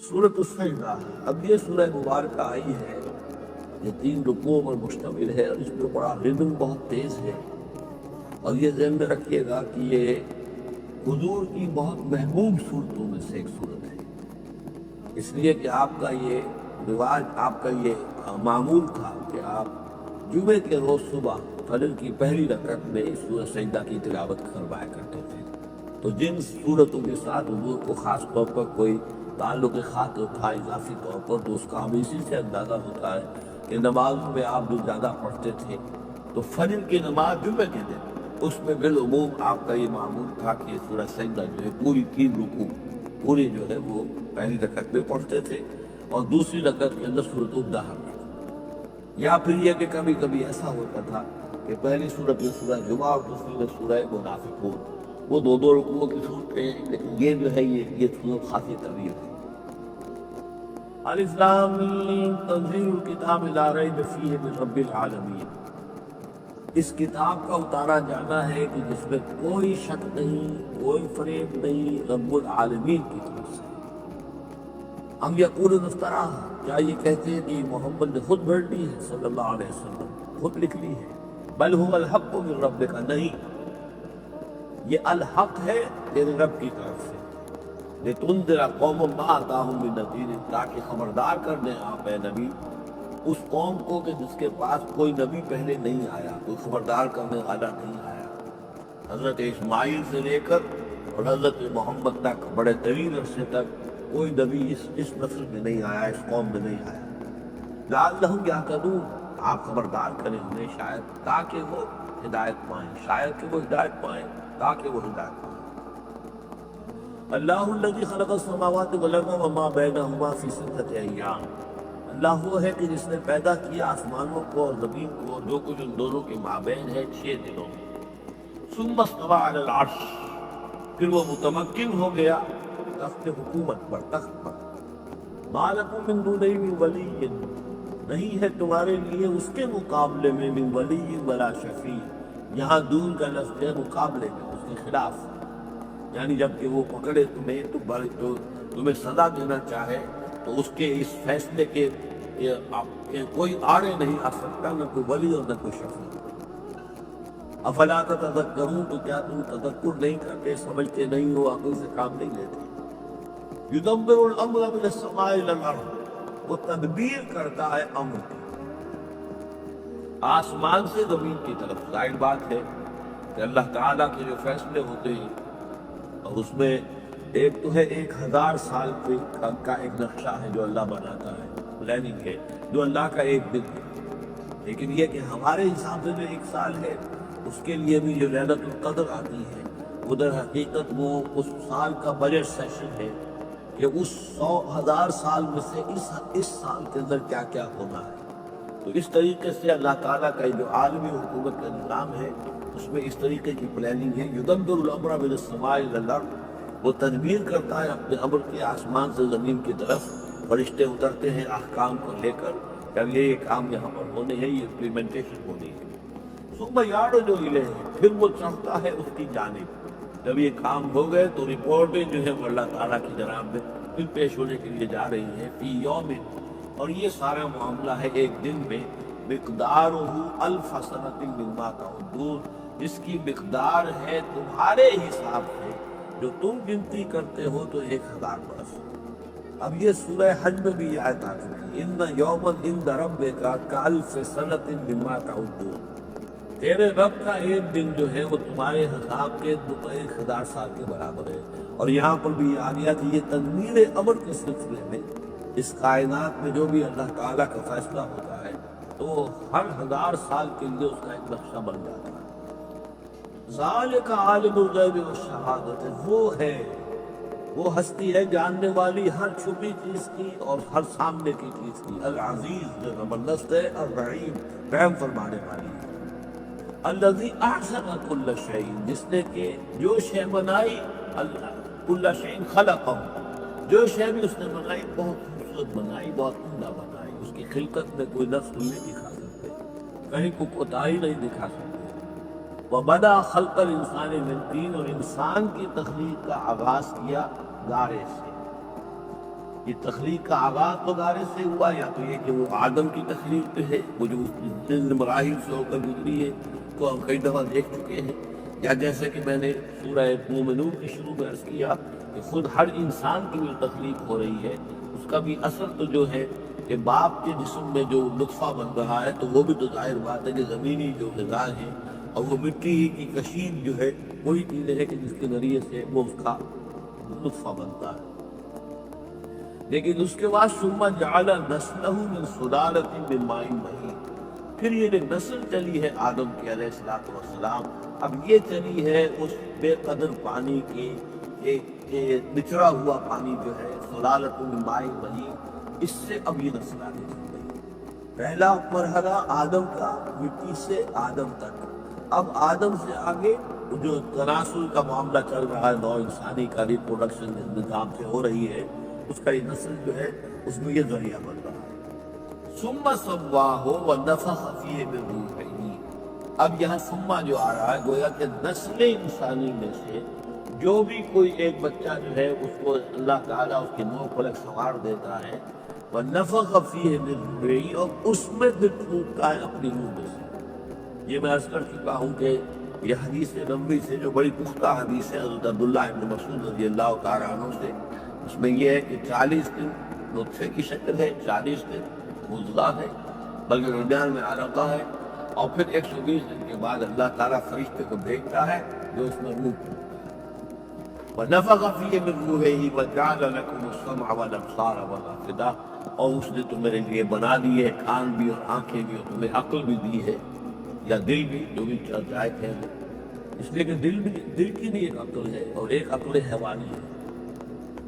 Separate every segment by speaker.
Speaker 1: سورۃ السجدہ، اب یہ سورہ مبارکہ آئی ہے، یہ 3 رکوعوں پر مشتمل ہے اور اس میں بڑا ردم بہت تیز ہے، اور یہ ذہن میں رکھیے گا کہ یہ حضور کی بہت محبوب صورتوں میں سے ایک صورت ہے، اس لیے کہ آپ کا یہ رواج، آپ کا یہ معمول تھا کہ آپ جمعے کے روز صبح فجر کی پہلی رکعت میں اس سورۃ سجدہ کی تلاوت کروایا کرتے تھے۔ تو جن صورتوں کے ساتھ حضور کو خاص طور پر کوئی تعلق خاطر تھا اضافی طور پر، تو اس کا ہمیں اسی سے اندازہ ہوتا ہے کہ نمازوں میں آپ جو زیادہ پڑھتے تھے تو فجر کی نماز جمعے کے دن اس میں بالعموم آپ کا یہ معمول تھا کہ یہ سورۃ سجدہ جو ہے پوری 3 رکوع پوری جو ہے وہ پہلی رکعت میں پڑھتے تھے اور دوسری رکعت کے اندر سورۃ الدہر میں، یا پھر یہ کہ کبھی کبھی ایسا ہوتا تھا کہ پہلی سورت میں سورہ جمعہ اور دوسری میں سورہ منافقون، وہ 2 رکوعوں کی صورتیں ہیں، لیکن یہ جو ہے یہ صورت خاصی طویل ہے۔ الف لام میم تنزیل الکتاب لا ریب فیہ من رب العالمین، اس کتاب کا اتارا جانا ہے کہ جس میں کوئی شک نہیں، کوئی فریب نہیں، رب العالمین کی طرف سے۔ ہم یقولون افترا، کیا یہ کہتے ہیں کہ محمد نے خود بھر لی ہے صلی اللہ علیہ وسلم، خود لکھ لی ہے؟ بل هو الحق من ربک، نہیں، یہ الحق ہے تیرے رب کی طرف سے۔ لتنذر قوما ما آتاہم من نذیر، تاکہ خبردار کر دیں آپ اے نبی اس قوم کو کہ جس کے پاس کوئی نبی پہلے نہیں آیا، کوئی خبردار کرنے والا نہیں آیا۔ حضرت اسماعیل سے لے کر اور حضرت محمد تک بڑے طویل عرصے تک کوئی نبی اس نسل میں نہیں آیا، اس قوم میں نہیں آیا۔ لعلہم یہتدون، آپ خبردار کریں انہیں شاید تاکہ وہ ہدایت پائیں، شاید کہ وہ ہدایت پائیں، تاکہ وہ ہدایت پائیں۔ اللہ الذی خلق السماوات والارض وما بینہما فی 6 ایام، اللہ وہ ہے کہ جس نے پیدا کیا آسمانوں کو اور زمین کو، جو کچھ ان دونوں کے مابین ہے 6 دنوں میں۔ ثم استوی علی العرش، پھر وہ متمکن ہو گیا تخت حکومت پر، تخت پر۔ ما لکم من دونہ من ولی، نہیں ہے تمہارے لیے اس کے مقابلے میں من ولی ولا شفیع، یہاں دون کا لفظ ہے مقابلے میں، اس کے خلاف، یعنی جب کہ وہ پکڑے تمہیں تو تمہیں سزا دینا چاہے تو اس کے اس فیصلے کے کوئی آڑے نہیں آ سکتا، نہ کوئی ولی اور نہ کوئی شفیع۔ افلا تتذکرون، تو کیا تم تذکر نہیں کرتے، سمجھتے نہیں ہو، عقل سے کام نہیں لیتے؟ یدبر الامر من السماء الی الارض، وہ تدبیر کرتا ہے امر کی آسمان سے زمین کی طرف۔ ظاہر بات ہے کہ اللہ تعالیٰ کے جو فیصلے ہوتے ہیں اور اس میں ایک تو ہے 1000 سال کا ایک نقشہ ہے جو اللہ بناتا ہے، پلاننگ ہے، جو اللہ کا ایک دن ہے، لیکن یہ کہ ہمارے حساب سے جو 1 سال ہے اس کے لیے بھی جو لیلۃ القدر آتی ہے، ادھر حقیقت وہ اس سال کا بجٹ سیشن ہے کہ اس 100,000 سال میں سے اس سال کے اندر کیا کیا ہونا ہے۔ تو اس طریقے سے اللہ تعالیٰ کا جو عالمی حکومت کا نظام ہے اس میں اس طریقے کی پلاننگ ہے۔ یدبر الامر من السماء الی الارض، وہ تدبیر کرتا ہے اپنے امر کی آسمان سے زمین کی طرف، فرشتے اترتے ہیں احکام کو لے کر کہ اب یہ کام یہاں پر ہونے ہیں، یہ امپلیمنٹیشن ہونی ہے۔ ثم یعرج الیہ، پھر وہ چڑھتا ہے اس کی جانب، جب یہ کام ہو گئے تو رپورٹیں جو ہیں وہ اللہ تعالیٰ کی جناب میں پھر پیش ہونے کے لیے جا رہی ہیں۔ فی یوم، اور یہ سارا معاملہ ہے ایک دن میں، مقدارہ 1000 سنۃ مما تعدون، جس کی مقدار ہے تمہارے حساب سے جو تم گنتی کرتے ہو تو 1000 برس۔ اب یہ سورہ حج میں بھی یہ آیت آ چکی، ان یوما عند ربک کالف سنۃ مما تعدون، تیرے رب کا ایک دن جو ہے وہ تمہارے حساب کے 1000 سال کے برابر ہے۔ اور یہاں پر بھی آ گیا کہ یہ تدبیر امر کے سلسلے میں اس کائنات میں جو بھی اللہ تعالیٰ کا فیصلہ ہوتا ہے تو ہر 1000 سال کے لیے اس کا ایک نقشہ بن جاتا ہے۔ ذالک عالم الغیب والشہادۃ، وہ ہے، وہ ہستی ہے جاننے والی ہر چھپی چیز کی اور ہر سامنے کی چیز کی، العزیز جو زبردست ہے، الرحیم رحم فرمانے والی ہے۔ الذی احسن کل شیء، جس نے کہ جو شے بنائی، کل شیء خلقہ، جو شے بھی اس نے بنائی بہت خوبصورت بنائی، بہت عمدہ بنائی، اس کی خلقت میں کوئی نقص نہیں دکھا سکتے، کہیں کو کوتاہی نہیں دکھا سکتے۔ وبدا خلق الانسان من طین، اور انسان کی تخلیق کا آغاز کیا گارے سے، یہ تخلیق کا آغاز تو دارے سے ہوا، یا تو یہ کہ وہ آدم کی تخلیق پہ ہے، وہ جو جن مراحل سے ہو کر گزری ہے تو ہم کئی دفعہ دیکھ چکے ہیں، یا جیسے کہ میں نے سورہ مومنون کے شروع میں عرض کیا کہ خود ہر انسان کی جو تخلیق ہو رہی ہے اس کا بھی اثر تو جو ہے کہ باپ کے جسم میں جو نطفہ بن رہا ہے تو وہ بھی تو ظاہر بات ہے کہ زمینی جو غذا ہے اور وہ مٹی ہی کی کشید جو ہے وہی چیزیں ہے کہ جس کے ذریعے سے وہ اس کا نطفہ بنتا ہے۔ لیکن اس کے بعد ثم جعل نسلہ من سلالۃ من ماء مہین، پھر یہ نسل چلی ہے آدم کی علیہ السلام، اب یہ چلی ہے اس بے قدر پانی کی، ایک بچڑا ہوا پانی جو ہے سلالۃ من ماء مہین، اس سے اب یہ نسل آگے چل گئی۔ پہلا مرحلہ آدم کا مٹی سے آدم تک، اب آدم سے آگے جو تناسل کا معاملہ چل رہا ہے، نوع انسانی کا ریپروڈکشن نظام سے ہو رہی ہے، اس کا یہ نسل جو ہے اس میں یہ ذریعہ بن رہا ہے۔ ثم سواہ ونفخ فیہ من روحہ، اب یہاں ثم جو آ رہا ہے گویا کہ نسل انسانی میں سے جو بھی کوئی ایک بچہ جو ہے اس کو اللہ تعالیٰ اس کی نو فلک سنوار دیتا ہے، ونفخ فیہ من روحہ، اور اس میں پھر پھونکتا ہے اپنی روح میں سے۔ یہ میں عرض کر چکا ہوں کہ یہ حدیث نبوی سے جو بڑی پختہ حدیث ہے حضرت عبداللہ ابن مسعود رضی اللہ تعالیٰ عنہ سے، اس میں یہ ہے کہ 40 دن نطفے کی شکل ہے، 40 دن مضغہ ہے، بلکہ درمیان میں علقہ ہے، اور پھر 120 دن کے بعد اللہ تعالیٰ فرشتے کو بھیجتا ہے جو اس میں روح پھونکتا ہے۔ وَنَفَخَ فِيهِ مِن رُوحِهِ وَجَعَلَ لَكُمُ السَّمْعَ وَالْأَبْصَارَ وَالْأَفْئِدَةَ، اور اس نے تمہارے لیے بنا دی ہے کان بھی اور آنکھیں بھی، اور تمہیں عقل بھی دی ہے، یا دل بھی، جو بھی چاہے کہہ لو، اس لیے کہ دل کی بھی ایک عقل ہے اور ایک عقل حیوانی ہے۔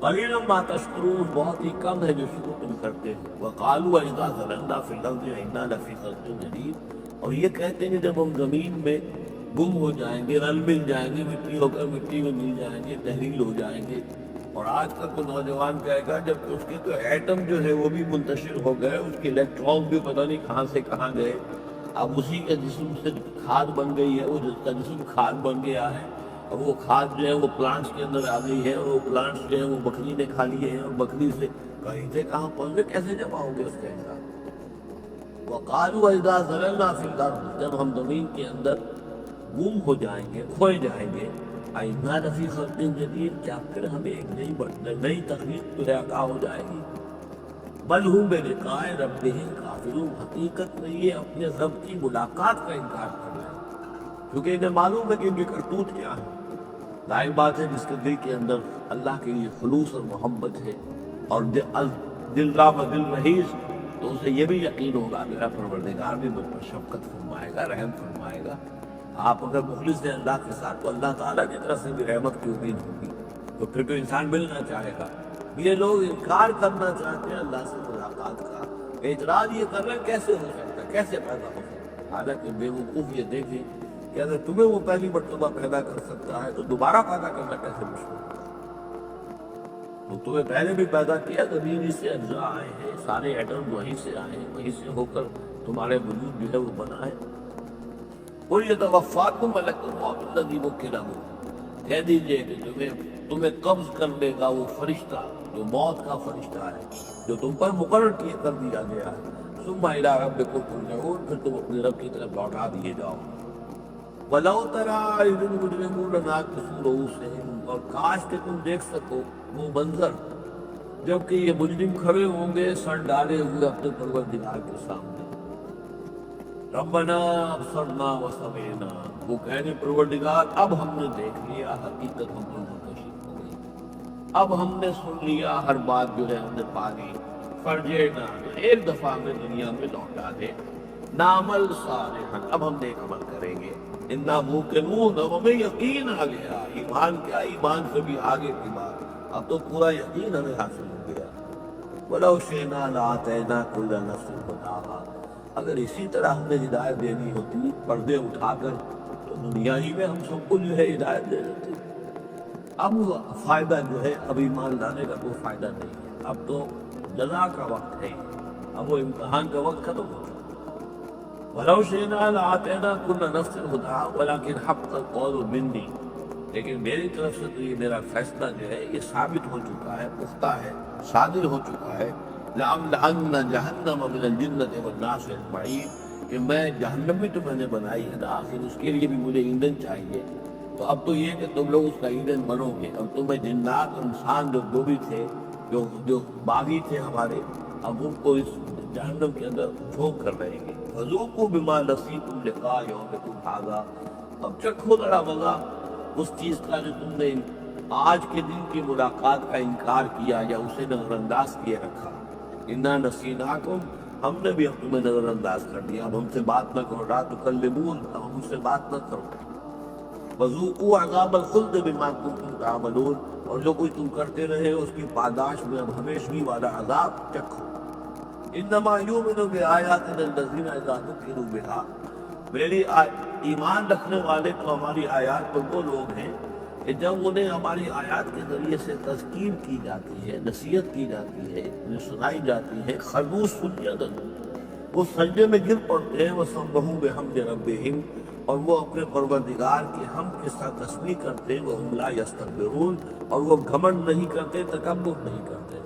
Speaker 1: قلیلا ما تشکرون، بہت ہی کم ہے جو شکر تم کرتے ہو۔ وقالوا اذا ضللنا فی الارض انا لفی خلق جدید، اور یہ کہتے ہیں جب ہم زمین میں گم ہو جائیں گے، رل مل جائیں گے، مٹی ہو کر مٹی میں مل جائیں گے، تحلیل ہو جائیں گے، اور آج کل تو نوجوان کہے گا جب کہ اس کے تو ایٹم جو ہے وہ بھی منتشر ہو گئے، اس کے الیکٹرون بھی پتہ نہیں کہاں سے کہاں گئے، اب اسی کے جسم سے کھاد بن گئی ہے، وہ جس کا جسم کھاد بن گیا ہے، اور وہ کھاد جو ہے وہ پلانٹس کے اندر آ گئی ہے، اور وہ پلانٹس جو ہے وہ بکری نے کھا لیے ہیں، اور بکری سے کہیں سے کہاں پہنچ گئے، کیسے جمع ہوں گے اس کے اندر۔ وقالوا اذا ضللنا فی الارض، جب ہم زمین کے اندر گم ہو جائیں گے، کھوئے جائیں گے، انا لفی خلق جدید، کیا پھر ہمیں ایک نئی تخلیق جو ہے عطا ہو جائے گی۔ بل ہم بلقاء ربہم کافرون، حقیقت میں یہ اپنے رب کی ملاقات کا انکار کر رہے ہیں، کیونکہ انہیں معلوم ہے کہ ان کی کرتوت کیا ہے۔ ظاہر بات ہے جس کے دل کے اندر اللہ کے لیے خلوص اور محبت ہے اور دل راہ و دل رہیز، تو اسے یہ بھی یقین ہوگا میرا پروردگار بھی مجھ پر شفقت فرمائے گا، رحم فرمائے گا۔ آپ اگر مخلص ہیں اللہ کے ساتھ تو اللہ تعالیٰ کی طرف سے بھی رحمت کی امید ہوگی، تو پھر تو انسان ملنا چاہے گا۔ یہ لوگ انکار کرنا چاہتے ہیں اللہ سے ملاقات کا، اعتراض یہ کر رہے ہیں کیسے ہو سکتا ہے، کیسے پیدا ہو سکتا ہے، حالانکہ بے وقوف یہ دیکھیں کہ اگر تمہیں وہ پہلی مرتبہ پیدا کر سکتا ہے تو دوبارہ پیدا کرنا کیسے مشکل ہے۔ تو تمہیں پہلے بھی پیدا کیا، زمین سے اجزاء آئے ہیں، سارے ایٹم وہیں سے آئے ہیں، وہیں سے ہو کر تمہارے وجود جو ہے وہ بنا ہے۔ قُلْ يَتَوَفَّاكُم مَلَكُ الْمَوْتِ الَّذِي وُكِّلَ بِكُم، کہہ دیجئے کہ تمہیں قبض کر لے گا وہ فرشتہ جو موت کا فرشتہ ہے، جو تم پر مقرر کر دیا گیا ہے۔ ثُمَّ إِلَىٰ رَبِّكُمْ تُرْجَعُونَ، پھر تم اپنے رب کی طرف لوٹا دیے جاؤ۔ وَلَوْ تَرَىٰ إِذِ الْمُجْرِمُونَ نَاكِسُو رُءُوسِهِمْ، اور کاش کہ تم دیکھ سکو وہ منظر جبکہ یہ مجرم کھڑے ہوں گے سر ڈالے ہوئے اپنے پروردگار کے سامنے۔ ربنا ابصرنا وسمعنا، وہ کہنے پروردگار اب ہم نے دیکھ لیا، حقیقت ہم پر منتشر ہو گئی، اب ہم نے سن لیا، ہر بات جو ہے ہم نے پا لی۔ فرجعنا، ایک دفعہ میں دنیا میں لوٹا دے، نعمل صالحا، اب ہم نیک عمل کریں گے، انا موقنون، اب ہمیں یقین آ گیا، ایمان کیا، ایمان سے بھی آگے کی بات، اب تو پورا یقین ہمیں حاصل ہو گیا۔ وَلَوْ شِئْنَا لَآتَيْنَا كُلَّ نَفْسٍ هُدَاهَا، اگر اسی طرح ہم نے ہدایت دینی ہوتی پردے اٹھا کر تو دنیا ہی میں ہم سب کو جو ہے ہدایت دے دیتے۔ اب وہ فائدہ جو ہے اب ایمان لانے کا کوئی فائدہ نہیں ہے، اب تو جزا کا وقت ہے، اب وہ امتحان کا وقت ختم ہو چکا۔ وَلَوْ شِئْنَا لَآتَيْنَا كُلَّ نَفْسٍ هُدَاهَا وَلَكِنْ حَقَّ الْقَوْلُ مِنِّي، لیکن میری طرف سے تو یہ میرا فیصلہ جو ہے یہ ثابت ہو چکا ہے، پختہ ہے، صادر ہو چکا ہے، لَأَمْلَأَنَّ جَهَنَّمَ مِنَ الْجِنَّةِ وَالنَّاسِ أَجْمَعِينَ، کہ میں جہنم بھی تو میں نے بنائی ہے نا، پھر اس کے لیے بھی مجھے ایندھن چاہیے۔ تو اب تو یہ کہ تم لوگ اس کا ایندھن بنو گے، اب تمہیں جنات اور انسان جو بھی تھے، جو باغی تھے ہمارے، اب ان کو اس جہنم کے اندر جھونک کر رہیں گے۔ فَذُوقُوا بِمَا نَسِيتُمْ لِقَاءَ يَوْمِكُمْ هَٰذَا، اب چکھو ذرا مزہ اس چیز کا جو تم نے آج کے دن کی ملاقات کا انکار کیا یا اسے نظر انداز کیے رکھا۔ اِنَّا نَسِينَاكُمْ، ہم نے بھی اب تمہیں نظر انداز کر دیا، اب ہم سے بات نہ کرو، لَا تُكَلِّمُونَ، اب ہم سے بات نہ کرو۔ وَذُوقُوا عَذَابَ الْخُلْدِ بِمَا كُنتُمْ تَعْمَلُونَ، اور جو کچھ تم کرتے رہے اس کی پاداش میں اب ہمیشگی والا عذاب چکھو۔ اِنَّمَا يُؤْمِنُ بِآيَاتِنَا الَّذِينَ إِذَا ذُكِّرُوا بِهَا، میری ایمان رکھنے والے تو ہماری آیات پر وہ لوگ ہیں کہ جب انہیں ہماری آیات کے ذریعے سے تذکیر کی جاتی ہے، نصیحت کی جاتی ہے، انہیں سنائی جاتی ہے، خرّوا سجداً، وہ سجدے میں گر پڑتے ہیں، وَسَبَّحُوا بِحَمْدِ رَبِّهِمْ، اور وہ اپنے پروردگار کی حمد کے ساتھ تسبیح کرتے ہیں، وَهُمْ لَا يَسْتَكْبِرُونَ، اور وہ گھمنڈ نہیں کرتے، تکبر نہیں کرتے۔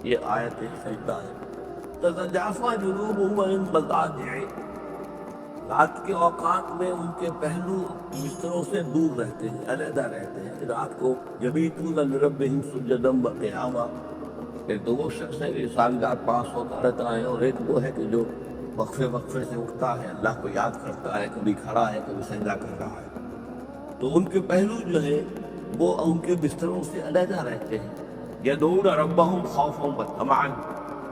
Speaker 1: یہ آیت سجدہ ہے۔ تَتَجَافَىٰ جُنُوبُهُمْ عَنِ الْمَضَاجِعِ، رات کے اوقات میں ان کے پہلو بستروں سے دور رہتے ہیں، علیحدہ رہتے ہیں رات کو۔ یبیتون لربہم سجدا وقیاما، ایک تو وہ شخص ہے کہ سالگاہ پاس ہوتا رہتا ہے، اور ایک وہ ہے کہ جو وقفے وقفے سے اٹھتا ہے، اللہ کو یاد کرتا ہے، کبھی کھڑا ہے کبھی سجدہ کر رہا ہے۔ تو ان کے پہلو جو ہے وہ ان کے بستروں سے علیحدہ رہتے ہیں۔ یدعون ربہم خوفا وطمعا،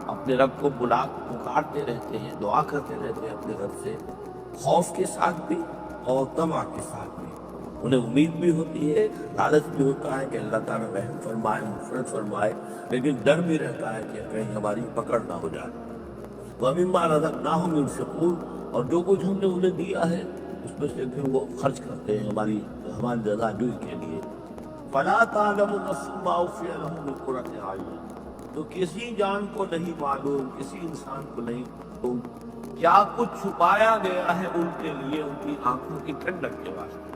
Speaker 1: اپنے رب کو پکارتے رہتے ہیں، دعا کرتے رہتے ہیں اپنے رب سے، خوف کے ساتھ بھی اور طمع کے ساتھ بھی۔ انہیں امید بھی ہوتی ہے، لالچ بھی ہوتا ہے کہ اللہ تعالیٰ رحم فرمائے، مغفرت فرمائے، لیکن ڈر بھی رہتا ہے کہ کہیں ہماری پکڑ نہ ہو جائے۔ وَمِمَّا رَزَقْنَاهُمْ يُنْفِقُونَ، اور جو کچھ ہم نے انہیں دیا ہے اس میں سے پھر وہ خرچ کرتے ہیں ہماری رضا جوئی کے لیے۔ فَلَا تَعْلَمُ نَفْسٌ مَّا أُخْفِيَ لَهُم مِّن قُرَّةِ أَعْيُنٍ، تو کسی جان کو نہیں معلوم، کسی انسان کو نہیں معلوم کیا کچھ چھپایا گیا ہے ان کے لیے ان کی آنکھوں کی ٹھنڈک کے واسطے۔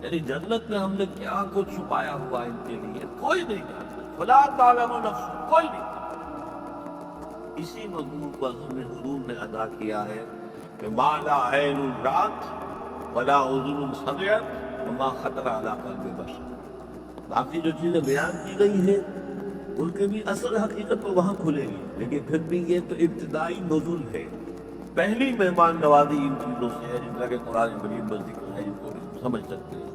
Speaker 1: یعنی جنت میں ہم نے کیا کچھ چھپایا ہوا ان کے لیے کوئی نہیں جانتا۔ فَلَا تَعْلَمُ نَفْسٌ، کوئی نہیں جانتا۔ اسی مضمون کو حضور نے ادا کیا ہے کہ مَا لَا عَيْنٌ رَأَتْ وَلَا أُذُنٌ سَمِعَتْ وَمَا خَطَرَ عَلَىٰ قَلْبِ بَشَرٍ، باقی جو چیزیں بیان کی گئی ہیں ان کے بھی اصل حقیقت تو وہاں کھلے گی، لیکن پھر بھی یہ تو ابتدائی نزول ہے، پہلی مہمان نوازی ان چیزوں سے ہے جن کا کہ قرآن مجید میں ذکر ہے، جن کو بھی سمجھ سکتے ہیں۔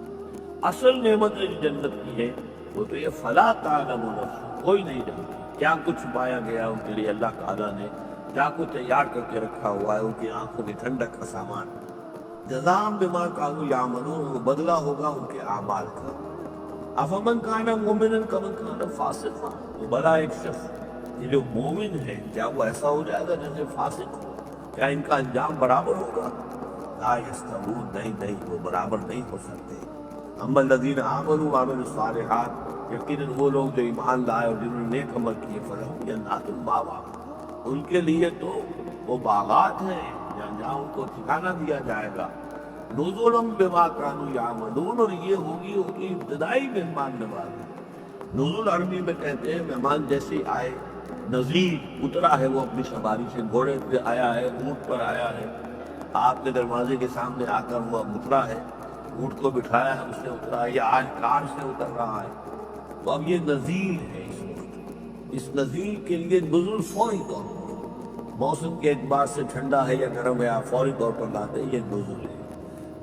Speaker 1: اصل نعمت جو جنت کی ہے وہ تو یہ فَلَا تَعْلَمُ نَفْسٌ، کوئی نہیں جانتا کیا کچھ چھپایا گیا ان کے لیے اللہ تعالیٰ نے، کیا کچھ تیار کر کے رکھا ہوا ہے ان کی آنکھوں کی ٹھنڈک کا سامان۔ جزاء بما كانوا يعملون، وہ بدلہ ہوگا ان کے اعمال کا۔ افمن کان مؤمنا کمن کان فاسقا، وہ بڑا ایک شخص یہ جو مومن ہے کیا وہ ایسا ہو جائے گا جیسے فاسق ہو؟ کیا ان کا انجام برابر ہوگا؟ لا یستوون، نہیں وہ برابر نہیں ہو سکتے۔ اما الذین آمنوا وعملوا الصالحات، یقیناً وہ لوگ جو ایمان لائے اور جنہوں نے نیک عمل کیے، فلہم جنات المأویٰ، ان کے لیے تو وہ باغات ہیں جہاں ان کو ٹھکانہ دیا جائے گا۔ نزلا بما كانوا يعملون، اور یہ ہوگی ان کی ابتدائی مہمان نوازی۔ نزول عربی میں کہتے ہیں مہمان جیسے آئے، نزیل اترا ہے وہ اپنی سواری سے، گھوڑے پہ آیا ہے، اونٹ پر آیا ہے، آپ کے دروازے کے سامنے آ کر وہ اترا ہے، اونٹ کو بٹھایا ہے اس سے اترا ہے، یا آج کار سے اتر رہا ہے، تو اب یہ نزیل ہے۔ اس نزیل کے لیے نزول فوری طور پر، موسم کے اعتبار سے ٹھنڈا ہے یا گرم ہے، آپ فوری طور پر لاتے ہیں، یہ نزول ہے۔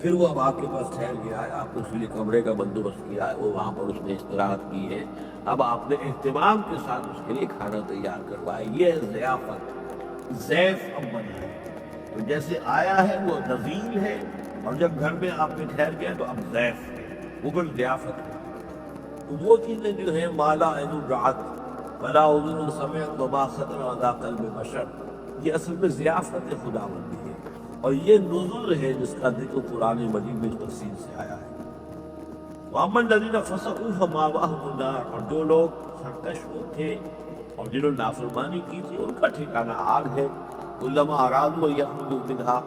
Speaker 1: پھر وہ اب آپ کے پاس ٹھہر گیا ہے، آپ نے اس لیے کمرے کا بندوبست کیا ہے، وہ وہاں پر اس نے استراحت کی ہے، اب آپ نے اہتمام کے ساتھ اس کے لیے کھانا تیار کروایا، یہ ضیافت، ضیف اب بنا ہے۔ تو جیسے آیا ہے وہ نزیل ہے، اور جب گھر میں آپ نے ٹھہر گیا تو اب ضیف ہے، وہ پھر ضیافت ہے۔ تو وہ چیزیں جو ہیں مَا لَا عَيْنٌ رَأَتْ وَلَا أُذُنٌ سَمِعَتْ وَمَا خَطَرَ عَلَىٰ قَلْبِ بَشَرٍ، یہ اصل میں ضیافت خداوندی ہے، اور یہ نزول ہے جس کا ذکر قرآن مجید میں تفصیل سے آیا ہے۔ وَأَمَّا الَّذِينَ فَسَقُوا فَمَأْوَاهُمُ النَّارُ، اور جو لوگ سرکش تھے اور جنہوں نے نافرمانی کی تھی ان کا ٹھکانہ آگ ہے۔ كُلَّمَا أَرَادُوا أَن يَخْرُجُوا مِنْهَا،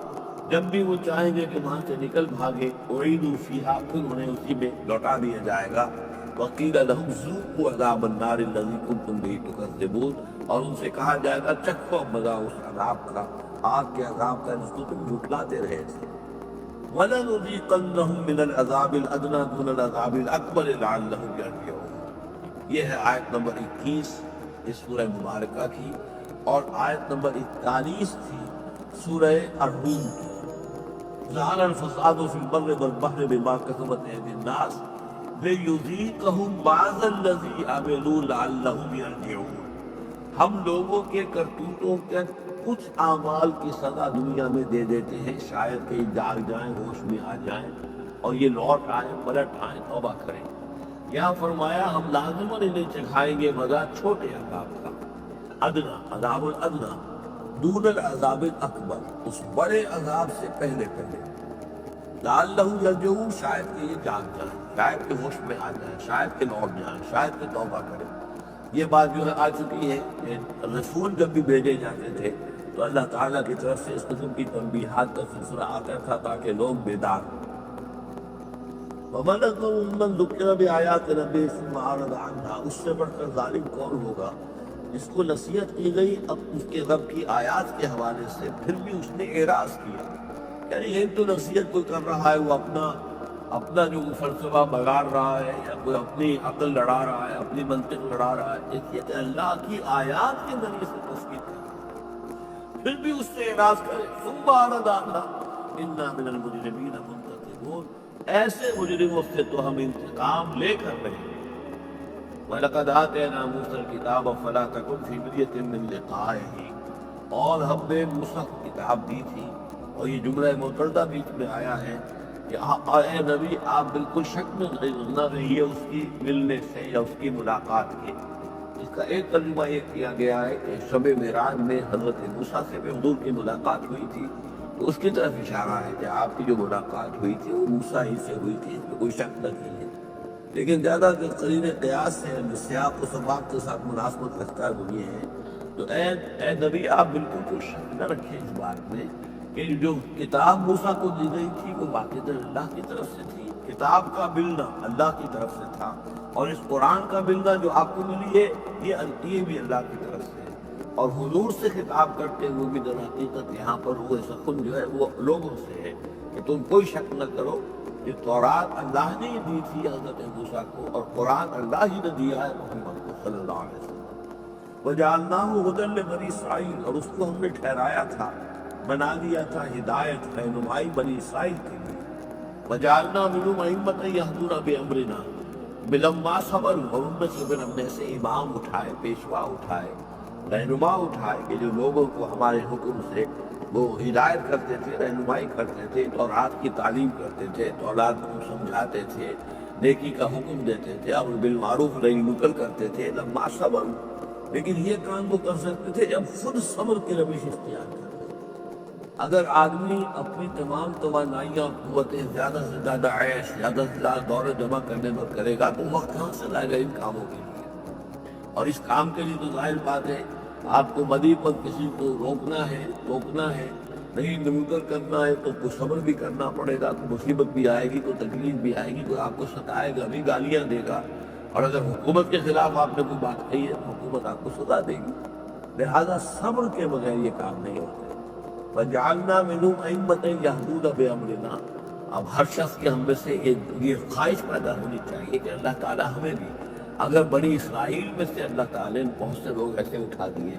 Speaker 1: جب بھی وہ چاہیں گے کہ وہاں سے نکل بھاگے اعیدوا فیہا، پھر انہیں اسی میں لوٹا دیا جائے گا. وقیل لہم ذوقوا عذاب النار الذی کنتم بہ تکذبون، اور ان سے کہا جائے گا چکھو مزہ اس عذاب کا، آگ کے عذاب کا جس کو تم جھٹلاتے رہے تھے. وَلَنُذِيقَنَّهُم مِّنَ الْعَذَابِ الْأَدْنَىٰ دُونَ الْعَذَابِ الْأَكْبَرِ لَعَلَّهُمْ يَرْجِعُونَ. یہ ہے آیت نمبر 21 اس سورہ مبارکہ کی، اور آیت نمبر 41 تھی سورہ الروم کی. ظہر الفساد فی البر والبحر بما کسبت ایدی الناس لیذیقہم بعض الذی عملوا لعلہم یرجعون. ہم لوگوں کے کرتوتوں کے کچھ اعمال کی سزا دنیا میں دے دیتے ہیں، شاید کہ جاگ جائیں، ہوش میں آ جائیں اور یہ لوٹ آئیں، پلٹ آئیں، توبہ کریں. یہاں فرمایا ہم لازماً انہیں چکھائیں گے مزہ چھوٹے عذاب کا، ادنا، عذاب الادنا، دون العذاب الاکبر، اس بڑے عذاب سے پہلے پہلے. لعلہم یرجعون، شاید کہ یہ جاگ جائیں، شاید کہ ہوش میں آ جائیں، شاید کہ لوٹ جائیں، شاید کہ توبہ کریں. یہ بات جو ہے آ چکی ہے کہ رسول جب بھی بھیجے جاتے تھے تو اللہ تعالیٰ کی طرف سے اس قسم کی تنبیہات کا سلسلہ آتا تھا تاکہ لوگ بیدار ہوں. وَمَنْ أَظْلَمُ مِمَّنْ ذُكِّرَ بِآيَاتِ رَبِّهِ ثُمَّ أَعْرَضَ عَنْهَا. اس سے بڑھ کر ظالم کون ہوگا جس کو نصیحت کی گئی اب اس کے رب کی آیات کے حوالے سے پھر بھی اس نے اعراض کیا. یعنی ایک تو نصیحت کوئی کر رہا ہے وہ اپنا جو فلسفہ بگاڑ رہا ہے، یا کوئی اپنی عقل لڑا رہا ہے، اپنی منطق لڑا رہا ہے. ایک یہ کہ اللہ کی آیات کے ذریعے سے تثبیت کرے پھر بھی اس سے اعراض کرے. ثُمَّ أَعْرَضَ عَنْهَا إِنَّا مِنَ الْمُجْرِمِينَ مُنْتَقِمُونَ. ایسے مجرموں سے تو ہم انتقام لے کر رہے ہیں. وَلَقَدْ آتَيْنَا مُوسَى الْكِتَابَ فَلَا تَكُنْ فِي مِرْيَةٍ مِّن لِقَائِهِ. اور ہم نے موسیٰ کو کتاب دی تھی، اور یہ جملہ متردہ بیچ میں آیا ہے کہ اے نبی آپ بالکل شک میں نہ رہیے اس کی ملنے سے یا اس کی ملاقات کے. اس کا ایک ترجمہ یہ کیا گیا ہے کہ شب معراج میں حضرت موسیٰ سے بھی حضور کی ملاقات ہوئی تھی، تو اس کی طرف اشارہ ہے کہ آپ کی جو ملاقات ہوئی تھی وہ موسیٰ ہی سے ہوئی تھی، اس میں کوئی شک نہیں ہے. لیکن زیادہ قرین قیاس سے سیاق و سباق کے ساتھ مناسبت رکھتا ہے وہ یہ ہے تو اے نبی آپ بالکل کوئی شک نہ رکھیں اس بات میں کہ جو کتاب موسیٰ کو دی گئی تھی وہ واقعتاً اللہ کی طرف سے تھی. کتاب کا ملنا اللہ کی طرف سے تھا، اور اس قرآن کا ملنا جو آپ کو ملی ہے یہ بھی اللہ کی طرف سے ہے. اور حضور سے خطاب کرتے ہوئے بھی در حقیقت یہاں پر وہ سکون جو ہے وہ لوگوں سے ہے کہ تم کوئی شک نہ کرو کہ تورات اللہ نے ہی دی تھی حضرت موسیٰ کو، اور قرآن اللہ ہی نے دیا ہے محمد کو صلی اللہ علیہ وسلم. وَجَعَلْنَاهُ هُدًى لِّبَنِي إِسْرَائِيلَ. اور اس کو ہم نے ٹھہرایا تھا، بنا دیا تھا ہدایت، رہنمائی بنی اسرائیل کے لیے. وَجَعَلْنَا مِنْهُمْ أَئِمَّةً يَهْدُونَ بِأَمْرِنَا وَلَمَّا صَبَرُوا. اور ان میں سے پھر ہم نے ایسے امام اٹھائے، پیشوا اٹھائے، رہنما اٹھائے کہ جو لوگوں کو ہمارے حکم سے وہ ہدایت کرتے تھے، رہنمائی کرتے تھے، تورات کی تعلیم کرتے تھے، تورات کو سمجھاتے تھے، نیکی کا حکم دیتے تھے، امر بالمعروف نہی منکر کرتے تھے. لما صبر، لیکن یہ کام وہ کر سکتے تھے جب خود صبر کی روش اختیار کرتے. اگر آدمی اپنی تمام توانائیاں قوتیں زیادہ سے زیادہ عیش، زیادہ سے زیادہ دولت جمع کرنے پر کرے گا تو وقت کہاں سے لائے گا ان کاموں کے لیے؟ اور اس کام کے لیے تو ظاہر بات ہے آپ کو بدی پر کسی کو روکنا ہے، نہیں منکر کرنا ہے تو کچھ صبر بھی کرنا پڑے گا. تو مصیبت بھی آئے گی، تو تکلیف بھی آئے گی، تو آپ کو ستائے گا بھی، گالیاں دے گا. اور اگر حکومت کے خلاف آپ نے کوئی بات کہی ہے تو حکومت آپ کو سزا دے گی. لہذا صبر کے بغیر یہ کام نہیں ہوتے. وَجَعَلْنَا مِنْهُمْ أَئِمَّةً يَهْدُونَ بِأَمْرِنَا. اب ہر شخص کے ہم میں سے یہ خواہش پیدا ہونی چاہیے کہ اللہ تعالیٰ ہمیں بھی، اگر بنی اسرائیل میں سے اللہ تعالیٰ نے بہت سے لوگ ایسے اٹھا دیے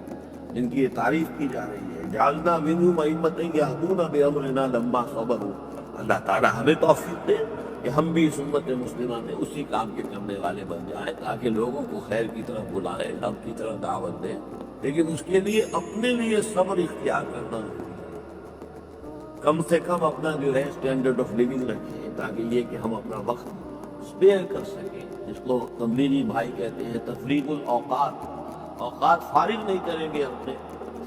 Speaker 1: جن کی یہ تعریف کی جا رہی ہے، جعلنا منہم ائمۃ یہدون بامرنا لما صبروا. اللہ تعالیٰ ہمیں توفیق دے کہ ہم بھی اس امت مسلمہ میں اسی کام کے کرنے والے بن جائیں تاکہ لوگوں کو خیر کی طرف بلائیں، رب کی طرف دعوت دیں. لیکن اس کے لیے اپنے لیے صبر اختیار کرنا ضروری ہے. کم سے کم اپنا جو ہے اسٹینڈرڈ آف لیونگ رکھیں تاکہ یہ کہ ہم اپنا وقت اسپیئر کر سکیں، جس کو تبلیغی بھائی کہتے ہیں تفریق الاوقات. اوقات فارغ نہیں کریں گے اپنے،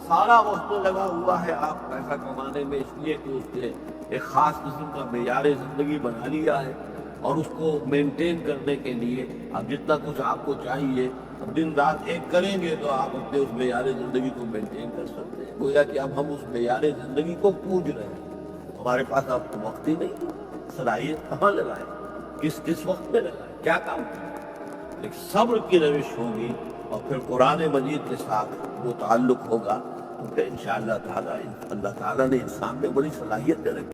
Speaker 1: سارا وقت لگا ہوا ہے آپ پیسہ کمانے میں، اس لیے کہ اس کے ایک خاص قسم کا معیار زندگی بنا لیا ہے، اور اس کو مینٹین کرنے کے لیے اب جتنا کچھ آپ کو چاہیے اب دن رات ایک کریں گے تو آپ اپنے اس معیار زندگی کو مینٹین کر سکتے ہیں. گویا کہ اب ہم اس معیار زندگی کو پوج رہے ہیں. ہمارے پاس اب تو وقت ہی نہیں، صلاحیت کہاں لگائیں، کس وقت میں لگائیں، کیا کام کریں؟ ایک صبر کی روش ہوگی اور پھر قرآن مجید کے ساتھ وہ تعلق ہوگا، تو پھر انشاءاللہ تعالیٰ اللہ تعالیٰ نے انسان میں بڑی صلاحیت دے رکھی۔